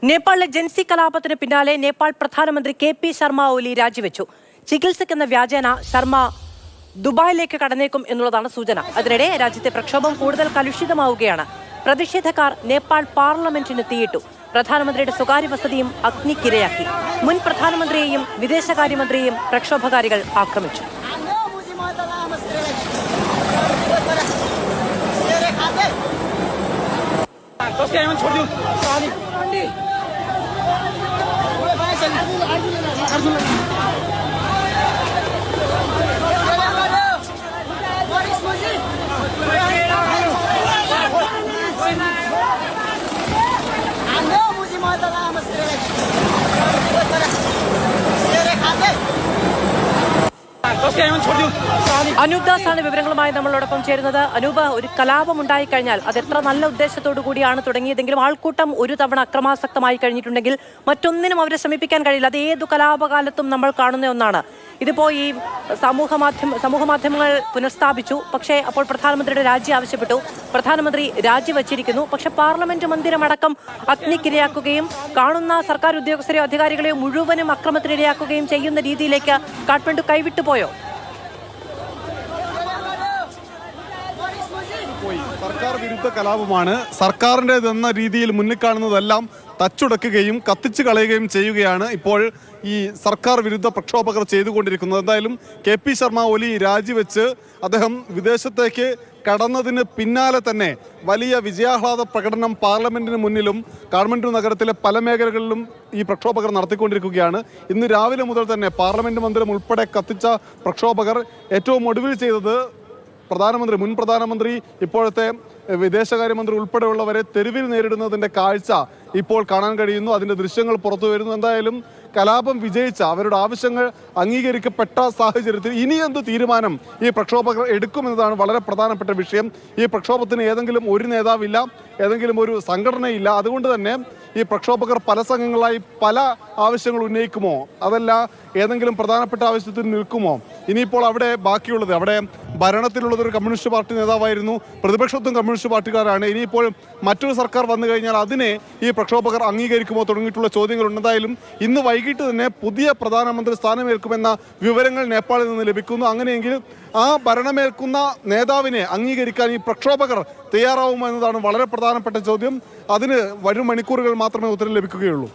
നേപ്പാളിലെ ജൻസി കലാപത്തിന് പിന്നാലെ നേപ്പാൾ പ്രധാനമന്ത്രി കെ.പി. ശർമ്മ ഒലി രാജിവെച്ചു. ചികിത്സയ്ക്കെന്ന വ്യാജേന ശർമ്മ ദുബായിലേക്ക് കടന്നേക്കും എന്നുള്ളതാണ് സൂചന. അതിനിടെ രാജ്യത്തെ പ്രക്ഷോഭം കൂടുതൽ കലുഷിതമാവുകയാണ്. പ്രതിഷേധക്കാർ നേപ്പാൾ പാർലമെന്റിന് തീയിട്ടു. പ്രധാനമന്ത്രിയുടെ സ്വകാര്യ വസതിയും അഗ്നിക്കിരയാക്കി. മുൻ പ്രധാനമന്ത്രിയെയും വിദേശകാര്യമന്ത്രിയെയും പ്രക്ഷോഭകാരികൾ ആക്രമിച്ചു. അനൂപ് ദാസ് ആണ് വിവരങ്ങളുമായി നമ്മളോടൊപ്പം ചേരുന്നത്. അനൂപ്, ഒരു കലാപം ഉണ്ടായിക്കഴിഞ്ഞാൽ അത് എത്ര നല്ല ഉദ്ദേശത്തോടു കൂടിയാണ് തുടങ്ങിയതെങ്കിലും ആൾക്കൂട്ടം ഒരു തവണ അക്രമാസക്തമായി കഴിഞ്ഞിട്ടുണ്ടെങ്കിൽ മറ്റൊന്നിനും അവരെ ശ്രമിപ്പിക്കാൻ കഴിയില്ല. അത് ഏതു കലാപകാലത്തും നമ്മൾ കാണുന്ന ഒന്നാണ്. ഇതിപ്പോ ഈ സമൂഹ മാധ്യമങ്ങൾ പുനഃസ്ഥാപിച്ചു. പക്ഷേ അപ്പോൾ പ്രധാനമന്ത്രിയുടെ രാജി ആവശ്യപ്പെട്ടു. പ്രധാനമന്ത്രി രാജിവച്ചിരിക്കുന്നു. പക്ഷെ പാർലമെന്റ് മന്ദിരമടക്കം അഗ്നിക്കിരയാക്കുകയും കാണുന്ന സർക്കാർ ഉദ്യോഗസ്ഥരെയോ അധികാരികളെയോ മുഴുവനും അക്രമത്തിനിരയാക്കുകയും ചെയ്യുന്ന രീതിയിലേക്ക് കാഠ്മണ്ഡു കൈവിട്ടുപോയോ? സർക്കാർ വിരുദ്ധ കലാപമാണ്. സർക്കാരിൻ്റെതെന്ന രീതിയിൽ മുന്നിൽ കാണുന്നതെല്ലാം തച്ചുടക്കുകയും കത്തിച്ചു കളയുകയും ചെയ്യുകയാണ് ഇപ്പോൾ ഈ സർക്കാർ വിരുദ്ധ പ്രക്ഷോഭകർ ചെയ്തുകൊണ്ടിരിക്കുന്നത്. എന്തായാലും കെ.പി. ശർമ്മ ഒലി രാജിവെച്ച് അദ്ദേഹം വിദേശത്തേക്ക് കടന്നതിന് പിന്നാലെ തന്നെ വലിയ വിജയാഹ്ലാദ പ്രകടനം പാർലമെന്റിന് മുന്നിലും കാഠ്മണ്ഡു നഗരത്തിലെ പല മേഖലകളിലും ഈ പ്രക്ഷോഭകർ നടത്തിക്കൊണ്ടിരിക്കുകയാണ്. ഇന്ന് രാവിലെ മുതൽ തന്നെ പാർലമെന്റ് മന്ദിരം ഉൾപ്പെടെ കത്തിച്ച പ്രക്ഷോഭകർ ഏറ്റവും ഒടുവിൽ ചെയ്തത് മുൻ പ്രധാനമന്ത്രി ഇപ്പോഴത്തെ വിദേശകാര്യമന്ത്രി ഉൾപ്പെടെയുള്ളവരെ തെരുവിൽ നേരിടുന്നതിൻ്റെ കാഴ്ച ഇപ്പോൾ കാണാൻ കഴിയുന്നു. അതിൻ്റെ ദൃശ്യങ്ങൾ പുറത്തു വരുന്നു. എന്തായാലും കലാപം വിജയിച്ച അവരുടെ ആവശ്യങ്ങൾ അംഗീകരിക്കപ്പെട്ട സാഹചര്യത്തിൽ ഇനി എന്ത് തീരുമാനം ഈ പ്രക്ഷോഭകർ എടുക്കുമെന്നതാണ് വളരെ പ്രധാനപ്പെട്ട വിഷയം. ഈ പ്രക്ഷോഭത്തിന് ഏതെങ്കിലും ഒരു നേതാവില്ല, ഏതെങ്കിലും ഒരു സംഘടനയില്ല. അതുകൊണ്ട് തന്നെ ഈ പ്രക്ഷോഭകർ പല സംഘങ്ങളായി പല ആവശ്യങ്ങൾ ഉന്നയിക്കുമോ, അതല്ല ഏതെങ്കിലും പ്രധാനപ്പെട്ട ആവശ്യത്തിന് നിൽക്കുമോ? ഇനിയിപ്പോൾ അവിടെ ബാക്കിയുള്ളത്, അവിടെ ഭരണത്തിലുള്ളത് ഒരു കമ്മ്യൂണിസ്റ്റ് പാർട്ടി നേതാവായിരുന്നു, പ്രതിപക്ഷത്തും കമ്മ്യൂണിസ്റ്റ് പാർട്ടിക്കാരാണ്. ഇനിയിപ്പോൾ മറ്റൊരു സർക്കാർ വന്നു കഴിഞ്ഞാൽ അതിനെ ഈ പ്രക്ഷോഭകർ അംഗീകരിക്കുമോ തുടങ്ങിയിട്ടുള്ള ചോദ്യങ്ങളുണ്ട്. എന്തായാലും ഇന്ന് വൈകിട്ട് തന്നെ പുതിയ പ്രധാനമന്ത്രി സ്ഥാനമേൽക്കുമെന്ന വിവരങ്ങൾ നേപ്പാളിൽ നിന്ന് ലഭിക്കുന്നു. അങ്ങനെയെങ്കിൽ ആ ഭരണമേൽക്കുന്ന നേതാവിനെ അംഗീകരിക്കാൻ ഈ പ്രക്ഷോഭകർ തയ്യാറാവുമോ എന്നതാണ് വളരെ പ്രധാനപ്പെട്ട ചോദ്യം. അതിന് വരും മണിക്കൂറുകൾ മാത്രമേ ഉത്തരം ലഭിക്കുകയുള്ളൂ.